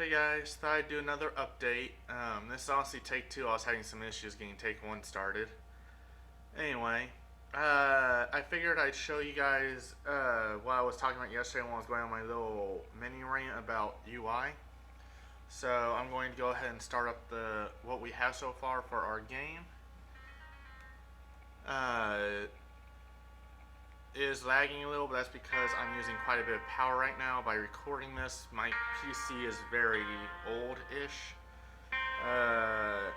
Hey guys, thought I'd do another update. This is honestly take two. I was having some issues getting take one started. Anyway, I figured I'd show you guys what I was talking about yesterday when I was going on my little mini rant about UI. So I'm going to go ahead and start up the what we have so far for our game. Uh, it is lagging a little, but that's because I'm using quite a bit of power right now. By recording this, my PC is very old-ish. Uh,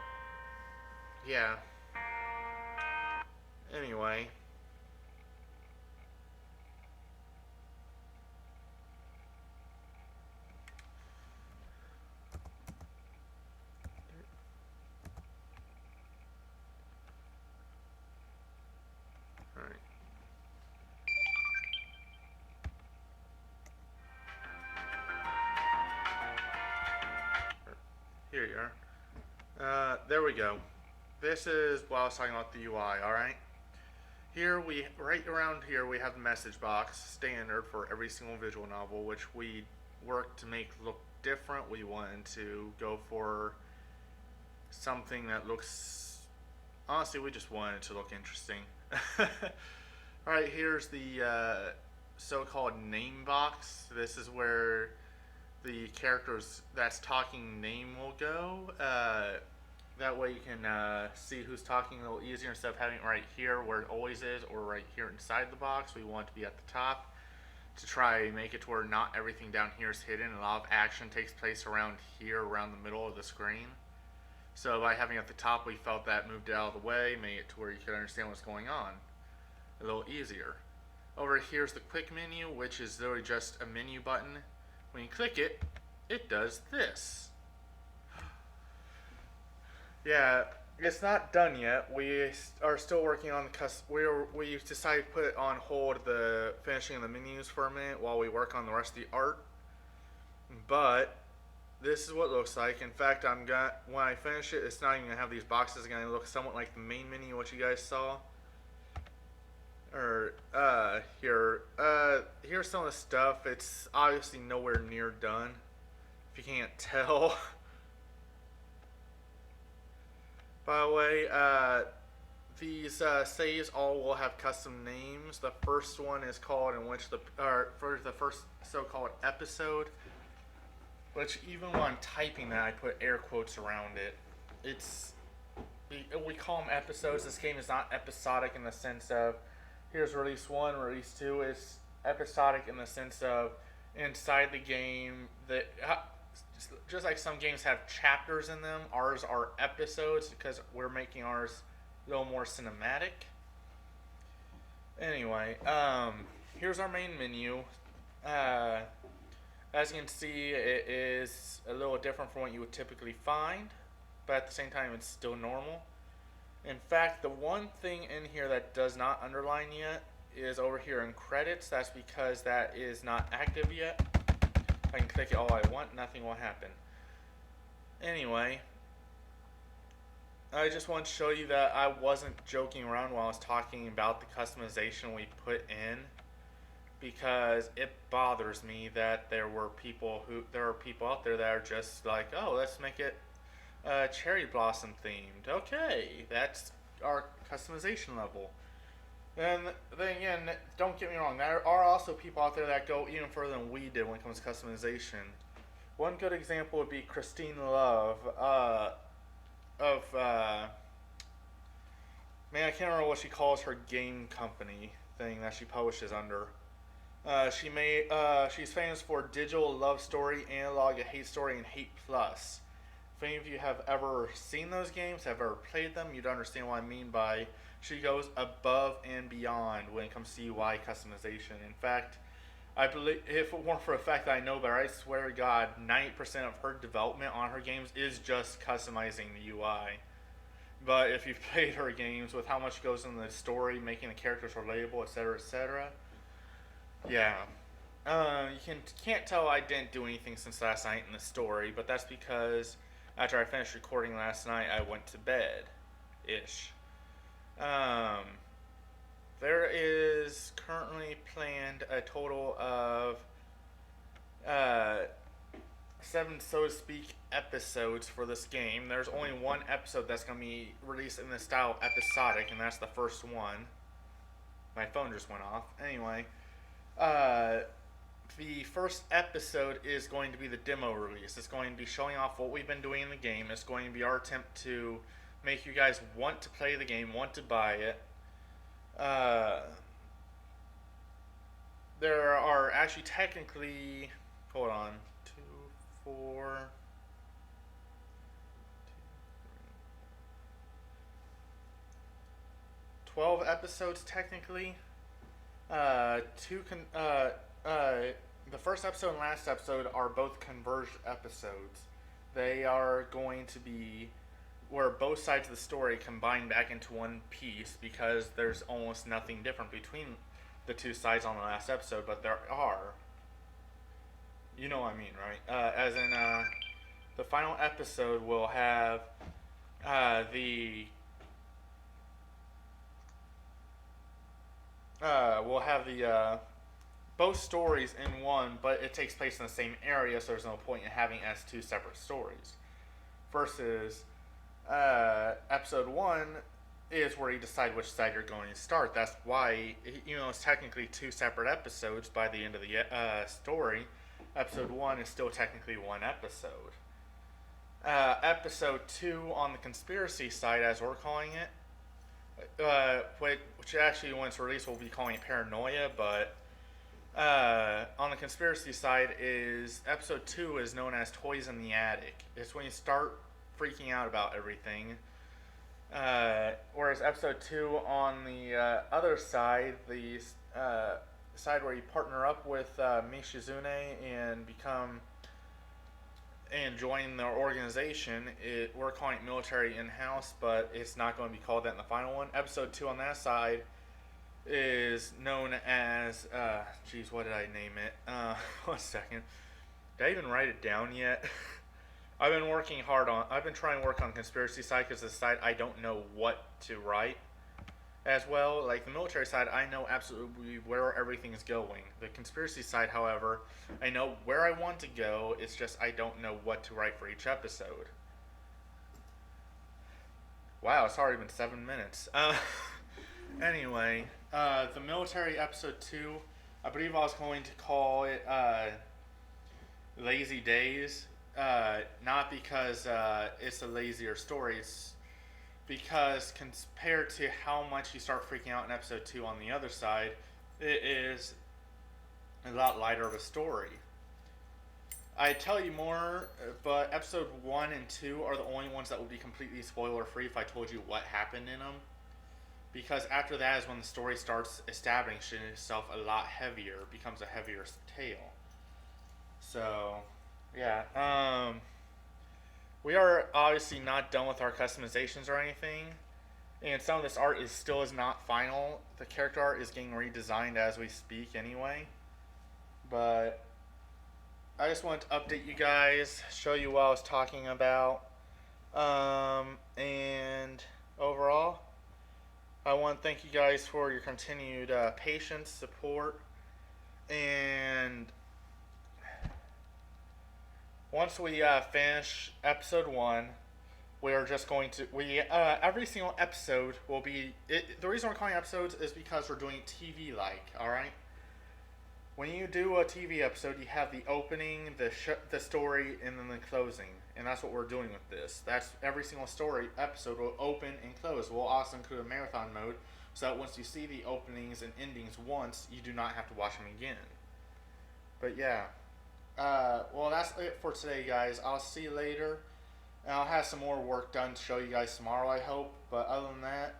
yeah. Anyway, all right. Here you are. There we go. This is what I was talking about the UI. All right. Right around here, we have the message box standard for every single visual novel, which we worked to make look different. We wanted to go for something that looks. Honestly, we just wanted it to look interesting. All right, here's the so-called name box. This is where the characters that's talking name will go. That way you can see who's talking a little easier instead of having it right here where it always is or right here inside the box. We want it to be at the top to try and make it to where not everything down here is hidden. A lot of action takes place around here, around the middle of the screen. So by having it at the top, we felt that moved it out of the way, made it to where you could understand what's going on a little easier. Over here's the quick menu, which is literally just a menu button. When you click it, it does this. Yeah, it's not done yet. We are still working on the we decided to put on hold the finishing of the menus for a minute while we work on the rest of the art. But this is what it looks like. In fact, when I finish it, it's not even gonna have these boxes. It's gonna look somewhat like the main menu, what you guys saw. Or here's some of the stuff. It's obviously nowhere near done, if you can't tell. By the way, these saves all will have custom names. The first one is called for the first so-called episode, which even when I'm typing that, I put air quotes around it. We call them episodes. This game is not episodic in the sense of here's release 1, release 2. It's episodic in the sense of inside the game just like some games have chapters in them, ours are episodes because we're making ours a little more cinematic. Anyway, here's our main menu. As you can see, it is a little different from what you would typically find, but at the same time, it's still normal. In fact, the one thing in here that does not underline yet is over here in credits. That's because that is not active yet. I can click it all I want, nothing will happen. Anyway, I just want to show you that I wasn't joking around while I was talking about the customization we put in, because it bothers me that there are people out there that are just like, oh, let's make it cherry blossom themed. Okay, that's our customization level. And then again, don't get me wrong, there are also people out there that go even further than we did when it comes to customization. One good example would be Christine Love man, I can't remember what she calls her game company thing that she publishes under. She's famous for Digital Love Story, Analog, A Hate Story, and Hate Plus. If any of you have ever seen those games, have ever played them, you'd understand what I mean by she goes above and beyond when it comes to UI customization. In fact, I believe if it weren't for a fact that I know better, I swear to God, 90% of her development on her games is just customizing the UI. But if you've played her games with how much goes into the story, making the characters relatable, etc., yeah. Can't tell I didn't do anything since last night in the story, but that's because after I finished recording last night, I went to bed, ish. Um, there is currently planned a total of 7, so to speak, episodes for this game. There's only one episode that's going to be released in the style of episodic, and that's the first one. My phone just went off. Anyway, the first episode is going to be the demo release. It's going to be showing off what we've been doing in the game. It's going to be our attempt to make you guys want to play the game, want to buy it. There are actually technically, hold on, 2, 4, 12 episodes technically. The first episode and last episode are both converged episodes. They are going to be where both sides of the story combine back into one piece, because there's almost nothing different between the two sides on the last episode, but there are. You know what I mean, right? As in, the final episode will have both stories in one, but it takes place in the same area, so there's no point in having it as two separate stories. Versus episode 1 is where you decide which side you're going to start. That's why, it's technically two separate episodes by the end of the story. Episode 1 is still technically one episode. Episode 2 on the conspiracy side, as we're calling it, which actually, when it's released, we'll be calling it Paranoia, but on the conspiracy side, is episode 2 is known as Toys in the Attic. It's when you start freaking out about everything. Whereas episode 2 on the other side, the side where you partner up with Mishizune and join their organization, we're calling it Military In-House, but it's not going to be called that in the final one. Episode 2 on that side is known as, what did I name it? 1 second. Did I even write it down yet? I've been trying to work on the conspiracy side, because the side I don't know what to write as well. Like the military side, I know absolutely where everything's going. The conspiracy side, however, I know where I want to go. It's just I don't know what to write for each episode. Wow, it's already been 7 minutes. Anyway, the military episode 2, I believe I was going to call it Lazy Days. Not because it's a lazier story, it's because compared to how much you start freaking out in episode 2 on the other side, it is a lot lighter of a story. I tell you more, but episode 1 and 2 are the only ones that will be completely spoiler free if I told you what happened in them. Because after that is when the story starts establishing itself a lot heavier, becomes a heavier tale. So, yeah. We are obviously not done with our customizations or anything. And some of this art still is not final. The character art is getting redesigned as we speak anyway. But I just wanted to update you guys, show you what I was talking about. And overall, I want to thank you guys for your continued patience, support, and once we finish episode 1, we are just going to, every single episode will be, the reason we're calling episodes is because we're doing TV-like, alright? When you do a TV episode, you have the opening, the story, and then the closing. And that's what we're doing with this. That's every single story episode will open and close. We'll also include a marathon mode, so that once you see the openings and endings once, you do not have to watch them again. But yeah. Well, that's it for today, guys. I'll see you later. And I'll have some more work done to show you guys tomorrow, I hope. But other than that,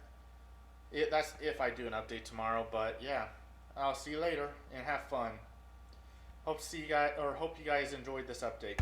that's if I do an update tomorrow. But yeah, I'll see you later and have fun. Hope you guys enjoyed this update.